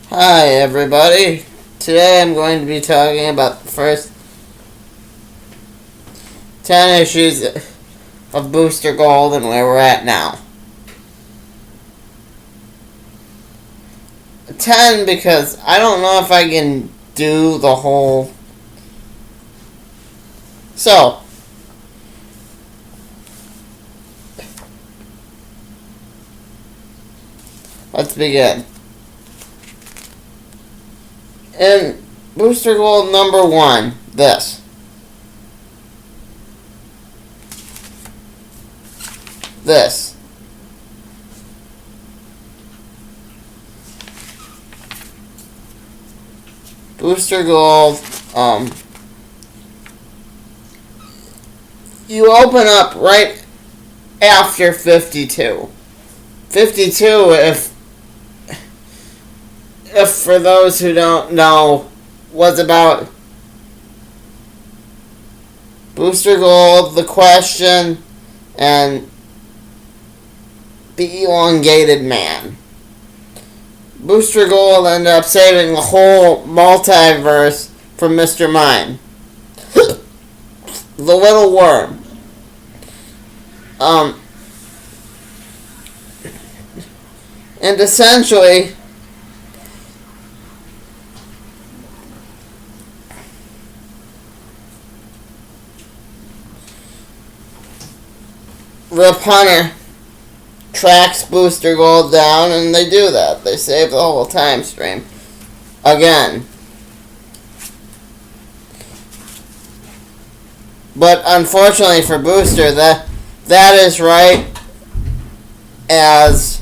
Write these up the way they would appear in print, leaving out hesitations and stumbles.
Hi everybody. Today I'm going to be talking about the first 10 issues of Booster Gold and where we're at now. 10 because I don't know if I can do the whole... So, let's begin. In Booster Gold number 1, this. Booster Gold, you open up right after 52. 52, if for those who don't know, was about Booster Gold, the Question, and the Elongated Man. Booster Gold ended up saving the whole multiverse from Mr. Mime. The Little Worm. And essentially, Rip Hunter tracks Booster Gold down, and they do that. They save the whole time stream. Again. But unfortunately for Booster, that is right as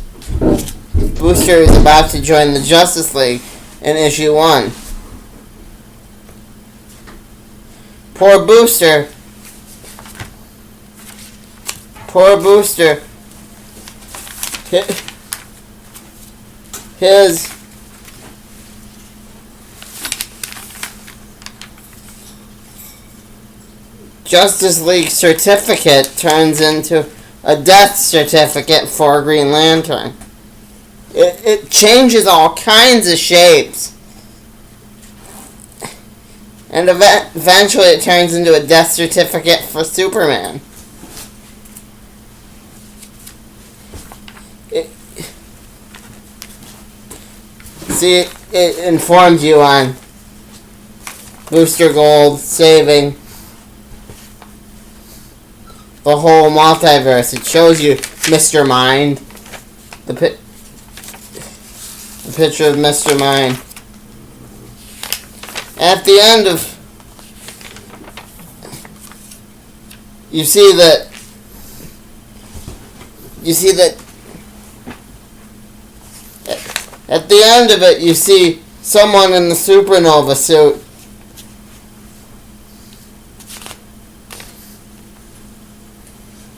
Booster is about to join the Justice League in issue 1. Poor Booster. His Justice League certificate turns into a death certificate for Green Lantern. It changes all kinds of shapes. And eventually it turns into a death certificate for Superman. It informs you on Booster Gold saving the whole multiverse. It shows you Mr. Mind. The picture of Mr. Mind. At the end of... You see that at the end of it, you see someone in the supernova suit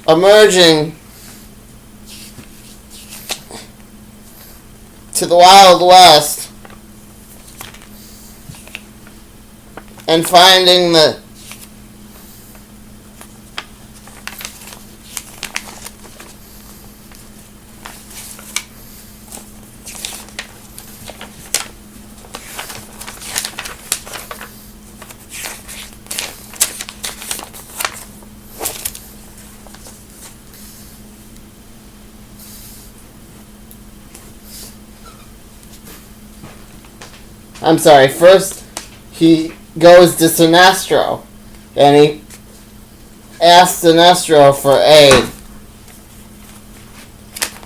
emerging to the Wild West and finding the first he goes to Sinestro, and he asks Sinestro for aid.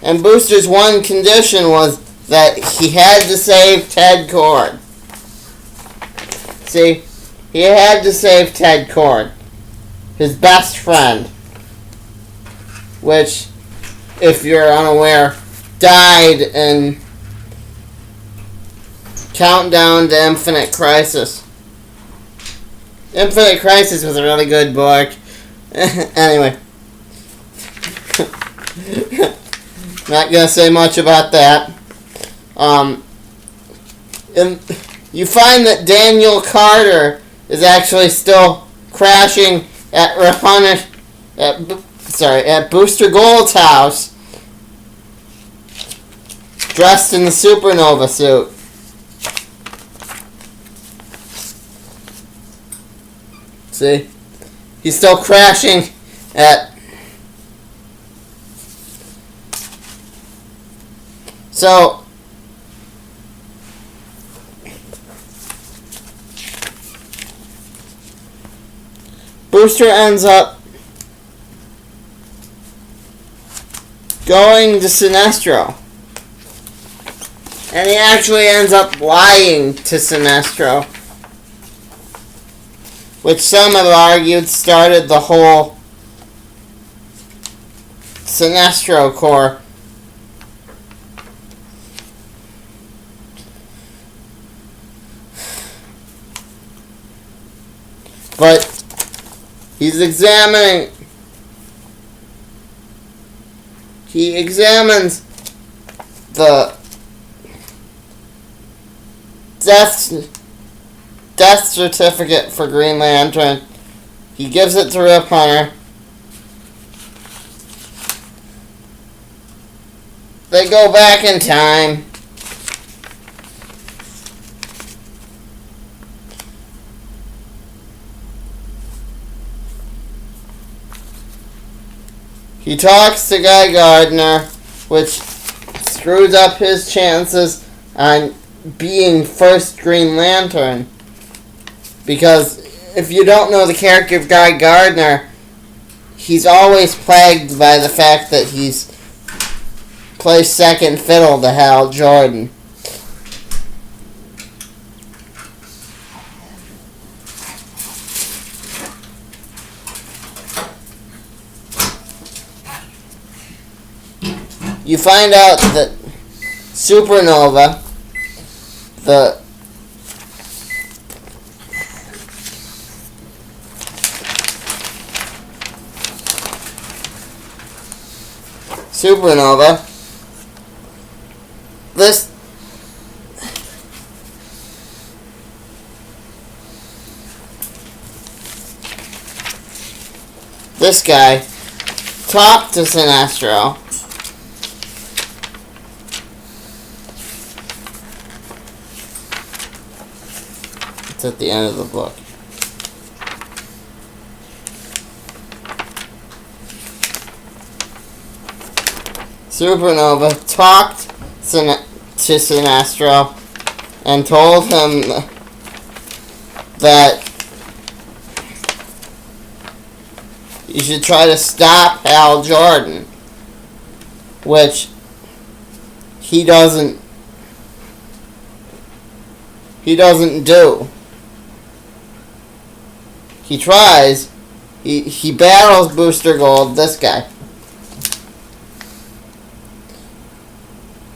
And Booster's one condition was that he had to save Ted Kord. See, he had to save Ted Kord, his best friend, which, if you're unaware, died in Countdown to Infinite Crisis. Infinite Crisis was a really good book. Anyway. Not gonna say much about that. You find that Daniel Carter is actually still crashing at Booster Gold's house, dressed in the supernova suit. See? He's still crashing at... So... Booster ends up going to Sinestro. And he actually ends up lying to Sinestro. Which some have argued started the whole Sinestro Corps. But he's examining. He examines the death certificate for Green Lantern. He gives it to Rip Hunter. They go back in time. He talks to Guy Gardner, which screws up his chances on being first Green Lantern. Because if you don't know the character of Guy Gardner, he's always plagued by the fact that he's plays second fiddle to Hal Jordan. You find out that Supernova, the Supernova, this guy talked to Sinestro. It's at the end of the book. Supernova talked to Sinestro and told him that you should try to stop Hal Jordan, which he doesn't do. He tries. He battles Booster Gold, this guy.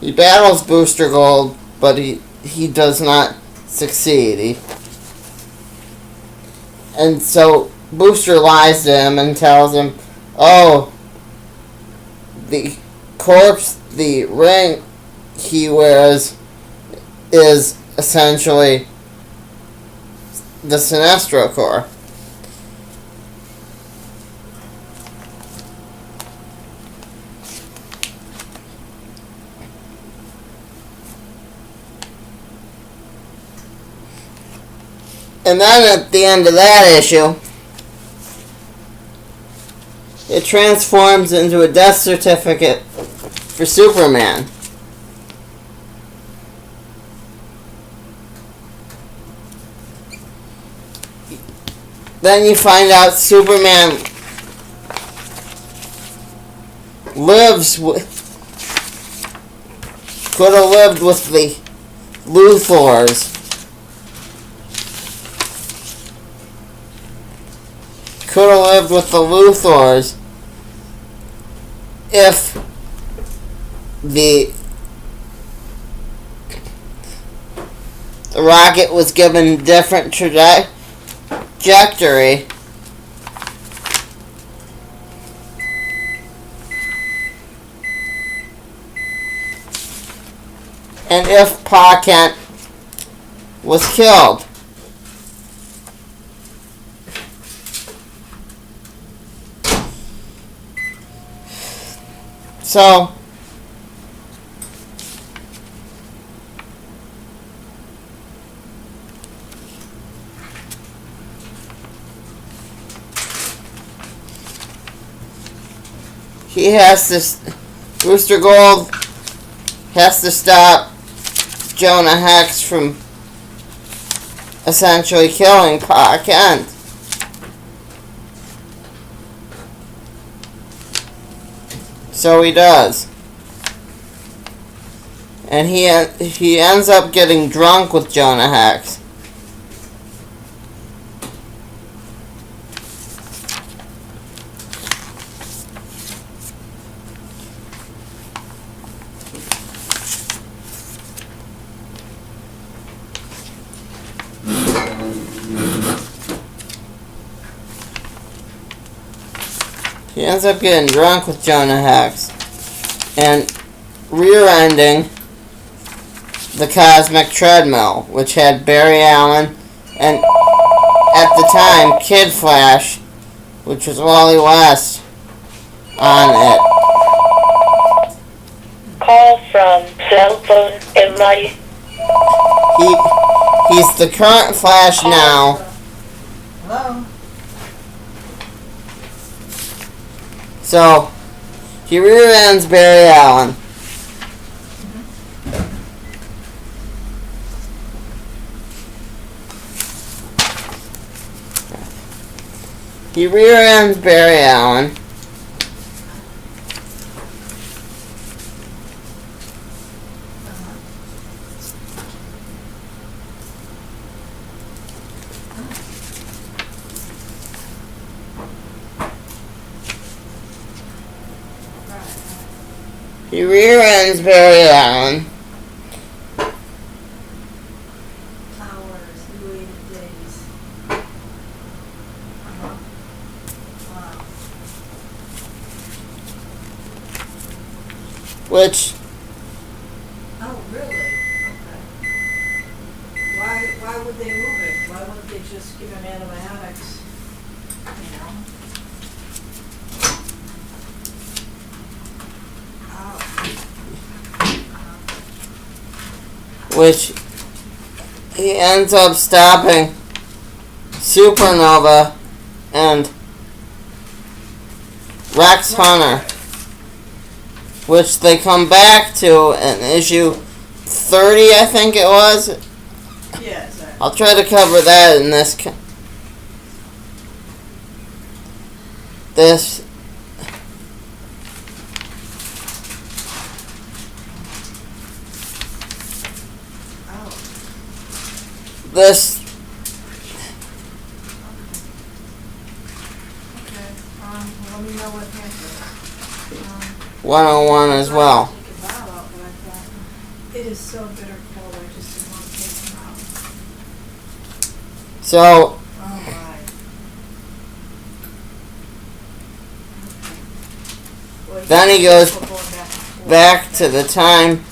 He battles Booster Gold, but he does not succeed. And so Booster lies to him and tells him, oh, the corpse, the ring he wears is essentially the Sinestro Corps. And then at the end of that issue, it transforms into a death certificate for Superman. Then you find out Superman could have lived with the Luthors. Could have lived with the Luthors if the rocket was given different trajectory. And if Pa Kent was killed. So, he has to. Booster Gold has to stop Jonah Hex from essentially killing Pa Kent. So he does. And he ends up getting drunk with Jonah Hex. He ends up getting drunk with Jonah Hex and rear-ending the Cosmic Treadmill, which had Barry Allen and, at the time, Kid Flash, which was Wally West, on it. Call from cell phone. Am I? He's the current Flash now. Hello? So, he rear-ends Barry Allen. He rear-ends Barry Allen. He rear-ends Barry Allen. Hours, Louis days. Wow. Which, Oh, really? Okay. Why would they move it? Why wouldn't they just give him antibiotics? You know? which he ends up stopping Supernova and Rex Hunter, which they come back to in issue 30, I think it was. Yeah, exactly. I'll try to cover that in this. This. Oh, This. okay. Let me know what happens. 101 as well. Take a bow out, but I thought, it is so bitter cold, I just didn't want to take him out. So, Oh my. Okay. Well, Then he goes going back and forth. back to the time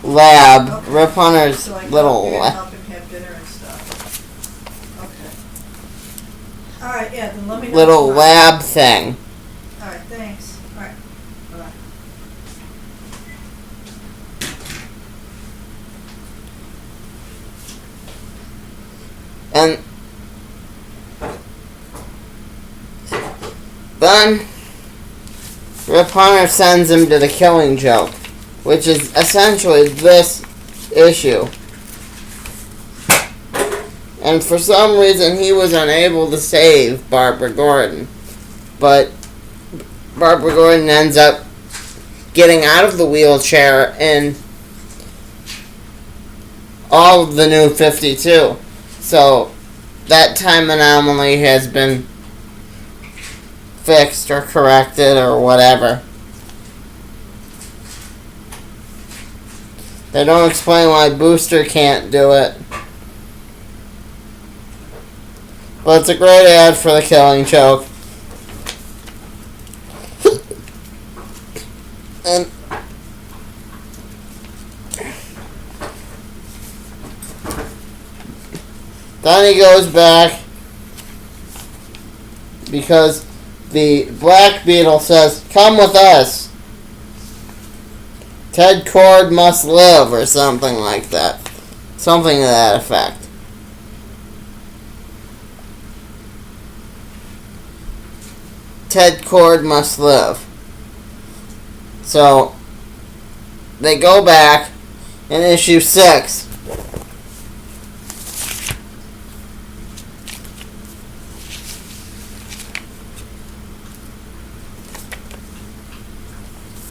lab, Okay. Rip Hunter's So I little you're gonna lab. help him have dinner and stuff. Okay. All right, yeah. Then let me know. Little tomorrow. lab thing. All right. Thanks. All right. Bye. And then Rip Hunter sends him to the Killing Joke, which is essentially this issue. And for some reason he was unable to save Barbara Gordon. But Barbara Gordon ends up getting out of the wheelchair in all of the New 52. So that time anomaly has been fixed or corrected or whatever. They don't explain why Booster can't do it. But it's a great ad for the Killing Joke. And then he goes back because the Black Beetle says, "Come with us. Ted Kord must live," or something like that. Something to that effect. Ted Kord must live. So they go back in issue 6.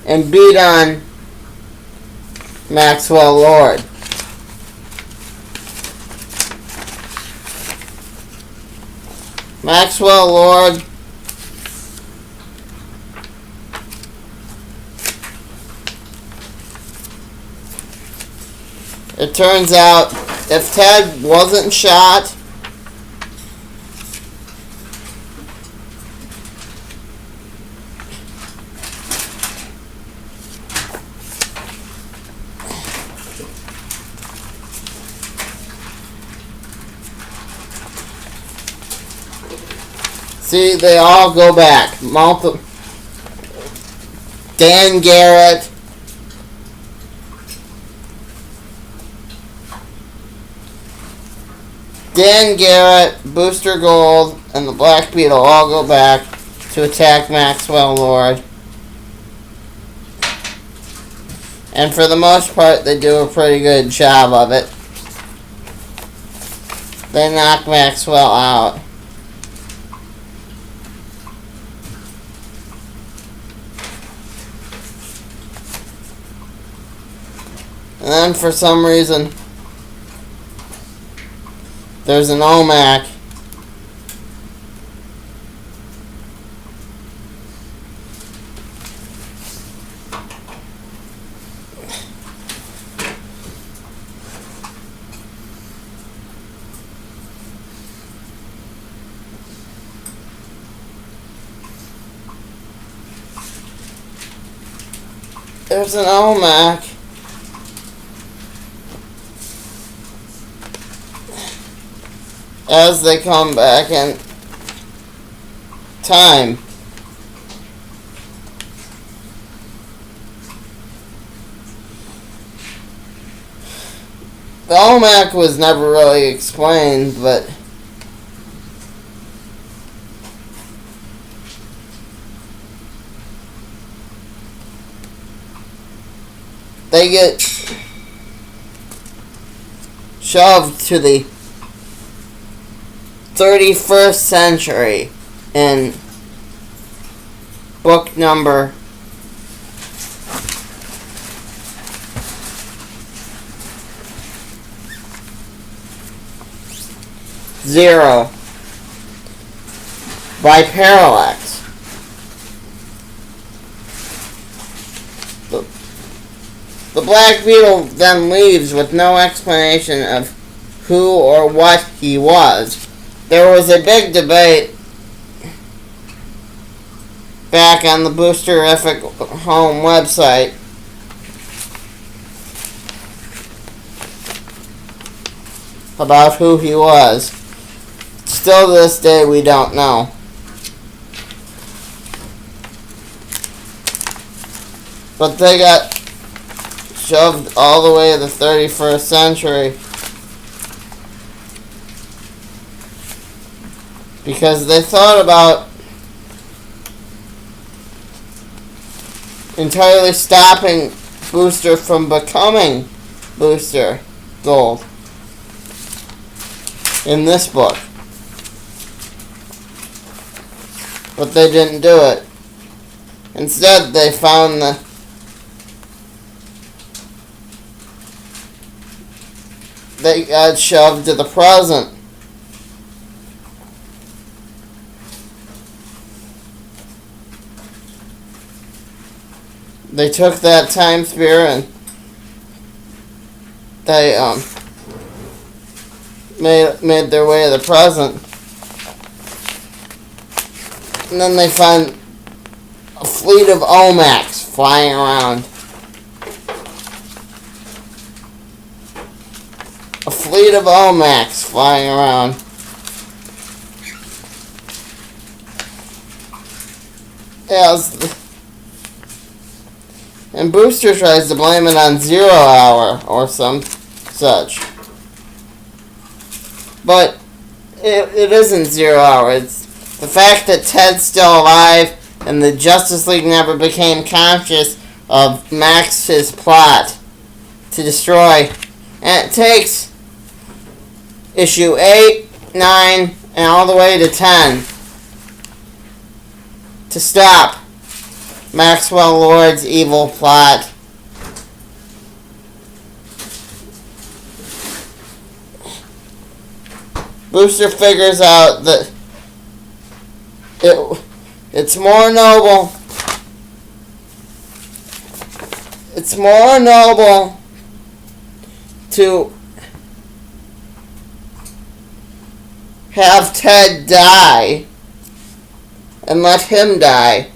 And beat on Maxwell Lord. Maxwell Lord it turns out if Ted wasn't shot, see, they all go back. Dan Garrett, Booster Gold, and the Black Beetle all go back to attack Maxwell Lord. And for the most part, they do a pretty good job of it. They knock Maxwell out. And then for some reason, there's an OMAC. There's an OMAC. As they come back in time. The OMAC was never really explained, but they get shoved to the 31st century in book number 0 by Parallax. The Black Beetle then leaves with no explanation of who or what he was. There was a big debate back on the Boosterific Home website about who he was. Still to this day, we don't know. But they got shoved all the way to the 31st century because they thought about entirely stopping Booster from becoming Booster Gold in this book. But they didn't do it. Instead, they found they got shoved to the present. They took that time sphere and they made their way to the present. And then they find a fleet of OMACs flying around. A fleet of OMACs flying around. Yeah, and Booster tries to blame it on 0 Hour or some such. But it isn't 0 Hour. It's The fact that Ted's still alive and the Justice League never became conscious of Max's plot to destroy. And it takes issue 8, 9, and all the way to 10 to stop Maxwell Lord's evil plot. Booster figures out that it's more noble. It's more noble to have Ted die and let him die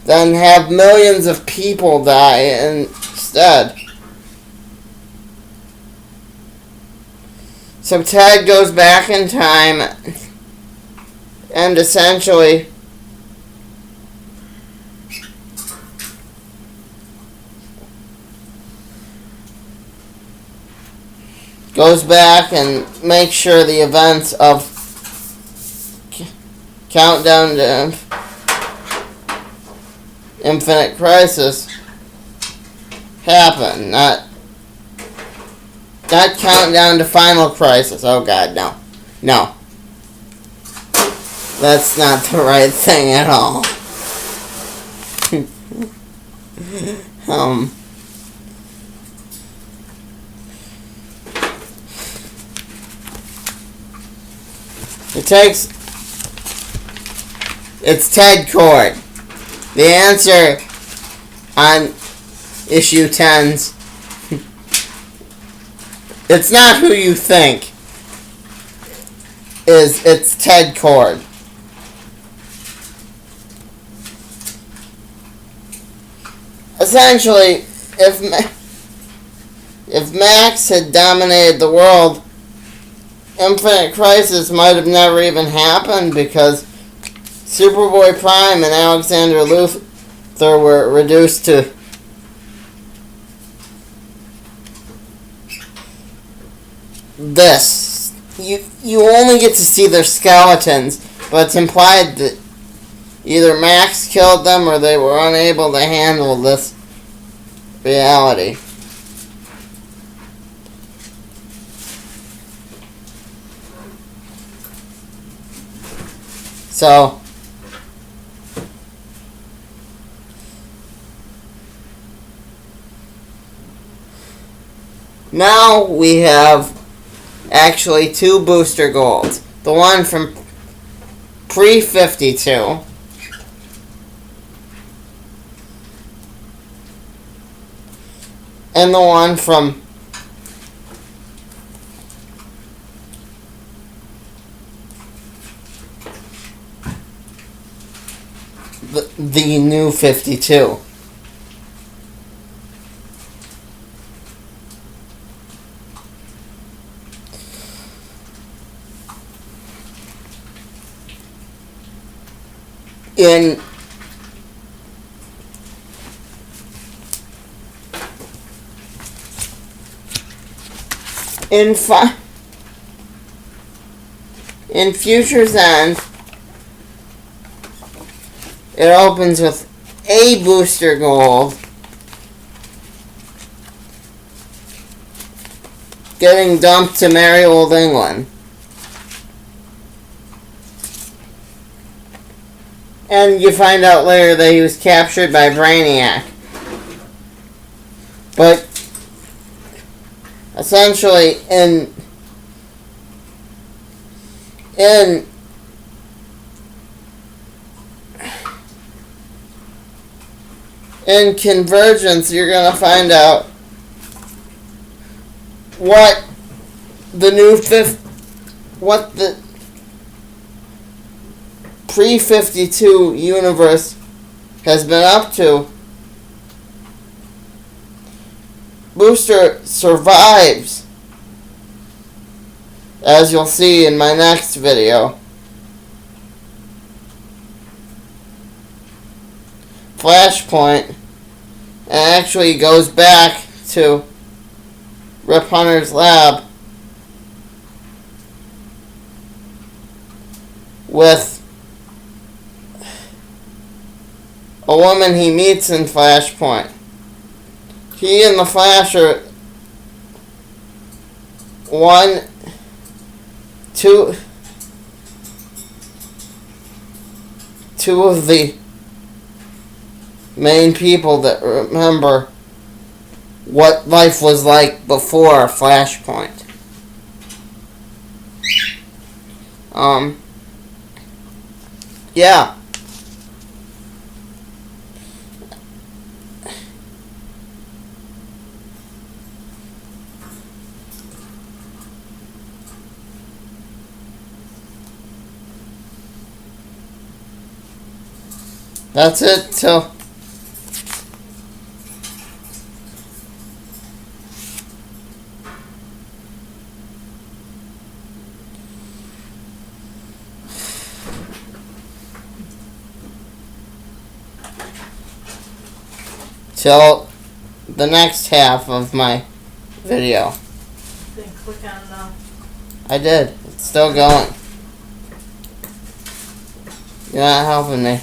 than have millions of people die instead. So Ted goes back in time and essentially goes back and makes sure the events of Countdown to Infinite Crisis happen, not Countdown to Final Crisis. Oh god, no. No. That's not the right thing at all. It's Ted Kord. The answer on issue 10's it's not who you think. It's Ted Kord. Essentially, if Max had dominated the world, Infinite Crisis might have never even happened because Superboy Prime and Alexander Luthor were reduced to this. You only get to see their skeletons, but it's implied that either Max killed them or they were unable to handle this reality. So now we have actually two booster golds. The one from pre-52 and the one from the new 52. In Future's End, it opens with a booster gold getting dumped to merry old England. And you find out later that he was captured by Brainiac. But essentially in Convergence, you're going to find out what the pre-52 universe has been up to. Booster survives, as you'll see in my next video. Flashpoint, and actually goes back to Rip Hunter's lab with a woman he meets in Flashpoint. He and the Flash are two of the main people that remember what life was like before Flashpoint. Yeah. That's it till the next half of my video. Then click on, I did. It's still going. You're not helping me.